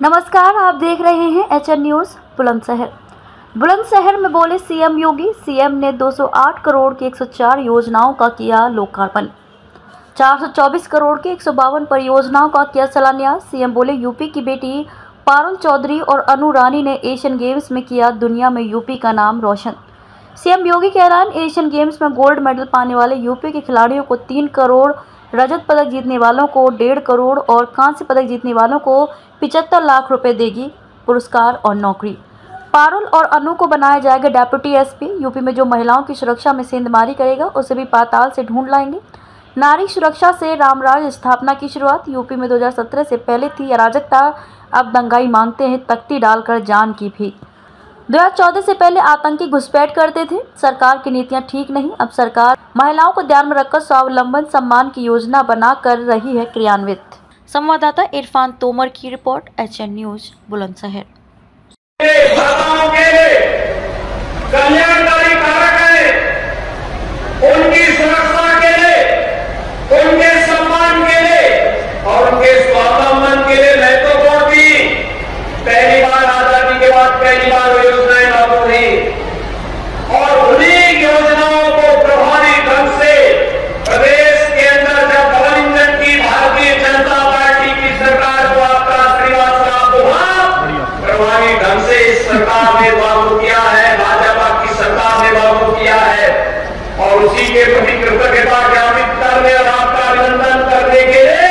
नमस्कार, आप देख रहे हैं एचएन न्यूज़ बुलंदशहर। बुलंदशहर में बोले सीएम योगी। सीएम ने 208 करोड़ की 104 योजनाओं का किया लोकार्पण। 424 करोड़ की 152 परियोजनाओं का किया शिलान्यास। सीएम बोले यूपी की बेटी पारुल चौधरी और अनु रानी ने एशियन गेम्स में किया दुनिया में यूपी का नाम रोशन। सीएम योगी के ऐलान। एशियन गेम्स में गोल्ड मेडल पाने वाले यूपी के खिलाड़ियों को 3 करोड़, रजत पदक जीतने वालों को 1.5 करोड़ और कांस्य पदक जीतने वालों को 75 लाख रुपए देगी पुरस्कार और नौकरी। पारुल और अनु को बनाया जाएगा डेप्यूटी एसपी। यूपी में जो महिलाओं की सुरक्षा में सेंधमारी करेगा उसे भी पाताल से ढूंढ लाएंगे। नारी सुरक्षा से रामराज स्थापना की शुरुआत। यूपी में 2017 से पहले थी अराजकता, अब दंगाई मांगते हैं तख्ती डालकर जान की भीख। 2014 से पहले आतंकी घुसपैठ करते थे। सरकार की नीतियां ठीक नहीं। अब सरकार महिलाओं को ध्यान में रखकर स्वावलंबन सम्मान की योजना बना कर रही है क्रियान्वित। संवाददाता इरफान तोमर की रिपोर्ट, एचएन न्यूज़ बुलंदशहर। कल्याणकारी कारक है, उनकी सुरक्षा के लिए, उनके सम्मान के लिए और उनके स्वावलंबन के लिए महत्वपूर्ण थी। पहली बार आजादी के बाद पहली बार योजनाएं लागू हुई और उन्हीं योजनाओं को प्रभावी ढंग से प्रदेश के अंदर जब डबल इंजन की भारतीय जनता पार्टी की सरकार को आपका आशीर्वाद प्राप्त हुआ, प्रभावी ढंग से इस सरकार ने लागू किया है, भाजपा की सरकार ने लागू किया है और उसी के प्रति कृतज्ञता ज्ञापित करने और आपका अभिनंदन करने के लिए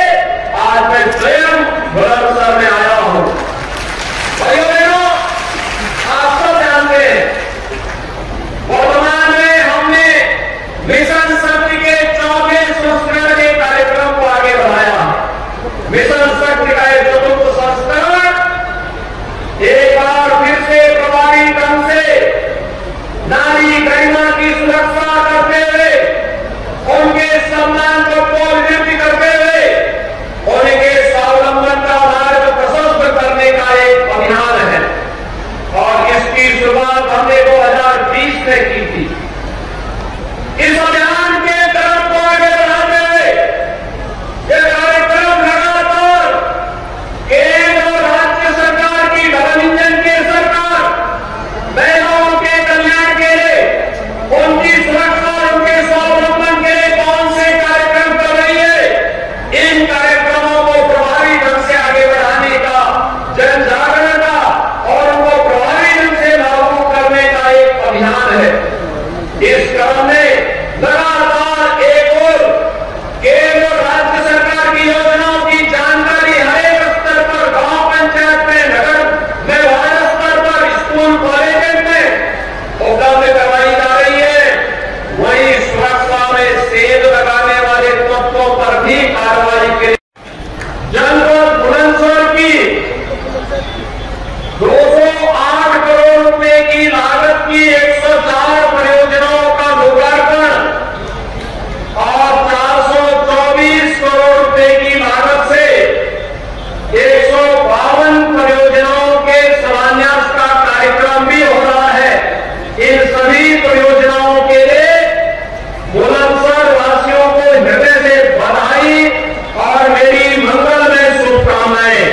आज मैं स्वयं बुलंदशहर में आया हूं। भाइयों बहनों, आप सब जानते हैं वर्तमान में हमने मिशन शक्ति के 24 संस्करण के कार्यक्रम को आगे बढ़ाया। मिशन शक्ति का एक चतुर्थ संस्करण एक बार फिर से प्रभावी ढंग से नारी गरिमा की सुरक्षा करते हुए, उनके सम्मान को अभिवृद्धि करते हुए, उनके स्वावलंबन का मार्ग प्रशस्त करने का एक अभियान है और इसकी शुरुआत हमने 2020 में की थी। इस अभियान के तरफ को आगे बढ़ाते हुए यह कार्यक्रम लगातार केंद्र और राज्य सरकार की डबल इंजन की सरकार महिलाओं के कल्याण के लिए, उनकी सुरक्षा और उनके स्वावलंबन के लिए कौन से कार्यक्रम कर रही है, इन कार्यक्रमों को प्रभावी ढंग से आगे बढ़ाने का, जन जागरण का और उनको प्रभावी ढंग से लागू करने का एक अभियान है। इस क्रम में लगातार एक और केंद्र और राज्य सरकार की योजनाओं की जानकारी हर एक स्तर पर, गांव पंचायत में, नगर में, वार्ड स्तर पर, स्कूल कॉलेज में उपलब्ध करवाई जा रही है। वहीं सुरक्षा में सेंध लगाने वाले तत्वों पर भी कार्रवाई की। जनपद बुलंदशहर की 208 करोड़ रुपए की लागत की 104 परियोजनाओं का लोकार्पण और 424 करोड़ रुपए की लागत से 152 परियोजनाओं के शिलान्यास का कार्यक्रम भी हो रहा है। इन सभी परियोजनाओं के लिए बुलंदशहर वासियों को हृदय से बधाई और मेरी मंगलमय शुभकामनाएं।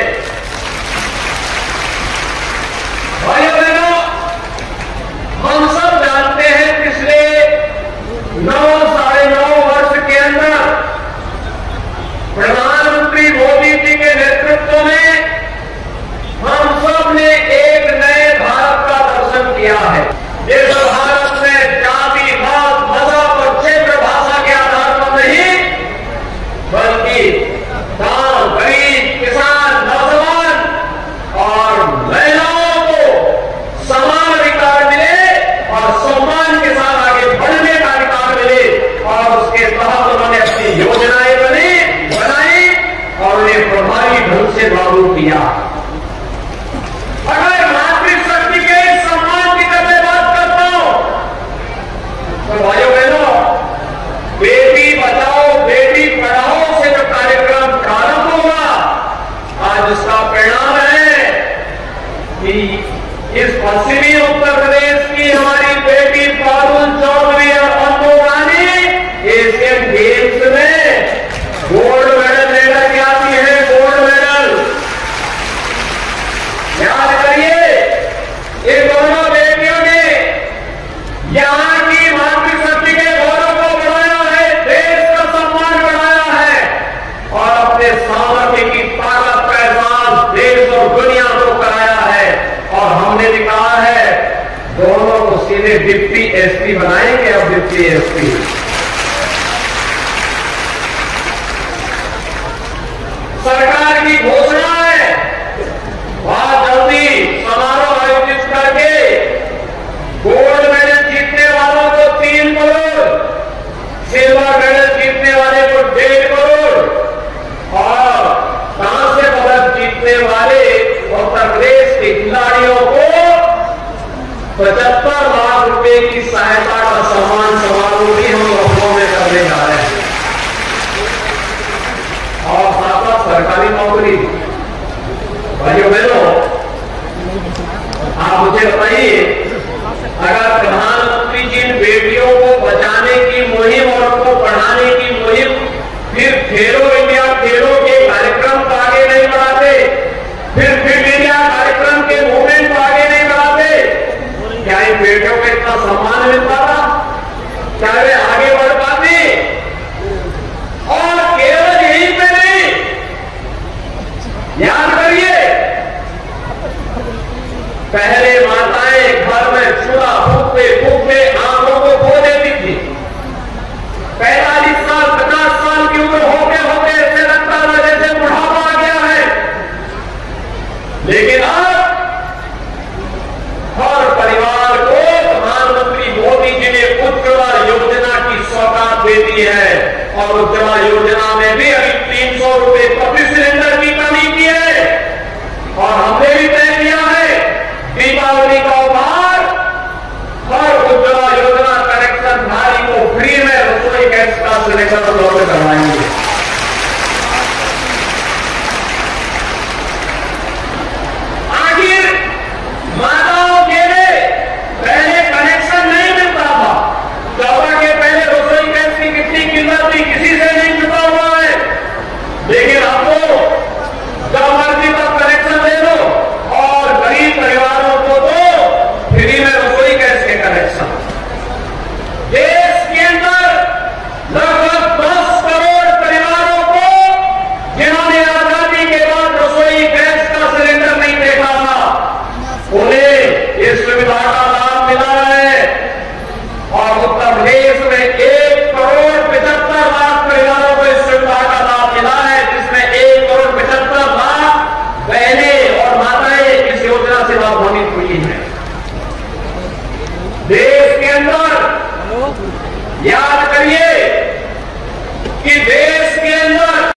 भाइयों बहनों, हम सब जानते हैं पिछले 9-9.5 वर्ष के अंदर प्रधानमंत्री मोदी जी के नेतृत्व में हम सब ने एक नए भारत का दर्शन किया है। इस भारत में जाति, मत, मजहब और क्षेत्र, भाषा के आधार पर नहीं, बल्कि गांव, गरीब, किसान, नौजवान और महिलाओं को समान अधिकार मिले और सम्मान के साथ आगे बढ़ने का अधिकार मिले और उसके तहत उन्होंने अपनी योजनाएं बनाई और उन्हें प्रभावी ढंग से लागू किया। अगर मातृशक्ति के सम्मान की जब मैं बात करता हूं तो भाइयों बहनों, बेटी बचाओ बेटी पढ़ाओ से जो कार्यक्रम प्रारंभ हुआ, आज उसका परिणाम है कि इस पश्चिमी उत्तर प्रदेश की हमारी बेटी पारुल चौधरी और अनु रानी एशियन गेम्स में गोल्ड मेडल लेकर के आती है। गोल्ड मेडल अपने सामर्थ्य की ताकत का एहसास देश और दुनिया को कराया है। और हमने भी कहा है दोनों को सीधे डिप्टी एसपी बनाएंगे। अब डिप्टी एसपी सरकार की घोषणा है, बहुत जल्दी समारोह आयोजित करके गोल्ड मेडल जीतने वालों को 3 करोड़, सिल्वर मेडल जीतने वाले को 1.5 करोड़ और कांस्य पदक जीतने वाले उत्तर प्रदेश के खिलाड़ियों को 75 लाख रुपए की सहायता का सम्मान समारोह भी हम लखनऊ में करने जा रहे हैं। और साथ साथ सरकारी नौकरी, भाइयों बहनों, आप मुझे बताइए, अगर प्रधानमंत्री जी इन बेटियों को बचाने की मुहिम और उनको पढ़ाने की मुहिम फिर खेलो इंडिया खेलों के कार्यक्रम को आगे नहीं बढ़ाते, फिर फिट इंडिया कार्यक्रम के मूवमेंट को आगे नहीं बढ़ाते, क्या इन बेटियों को इतना सम्मान मिल पाता? क्या वे आगे बढ़ पाते? और केवल यहीं पे नहीं, याद करिए, पहले माताएं घर में चूल्हा फूकते आंखों को खो देती थी। 45 साल 50 साल की उम्र होते होते ऐसे लगता था जैसे बुढ़ापा आ गया है। लेकिन अब हर परिवार को प्रधानमंत्री मोदी जी ने उज्ज्वला योजना की सौगात दे दी है। और उज्ज्वला योजना में भी अभी 300 रुपए प्रति सिलेंडर की कमी की है। और हमने भी तय किया है दीपावली का उपहार हर उज्ज्वला योजना कनेक्शन धारी को फ्री में रसोई गैस का सिलेंडर उपलब्ध करवाएंगे। आखिर माताओं के लिए पहले कनेक्शन नहीं मिलता था। चौदह के पहले रसोई गैस की कितनी कीमत थी किसी से नहीं छुपा हुआ है। लेकिन अब तो जब मर्जी तक कनेक्शन ले लो और गरीब परिवारों को तो फ्री में रसोई गैस के कनेक्शन। देश के अंदर लगभग 10 करोड़ परिवारों को जिन्होंने आजादी के बाद रसोई गैस का सिलेंडर नहीं देखा था, उन्हें इस सुविधा का लाभ मिला है। और उत्तर प्रदेश में 1 करोड़ 75 लाख परिवारों को इस सुविधा का लाभ मिला है, जिसमें 1 करोड़ 75 लाख बहनें और माताएं इस योजना से लाभान्वित हुई हैं। देश के अंदर याद करिए कि देश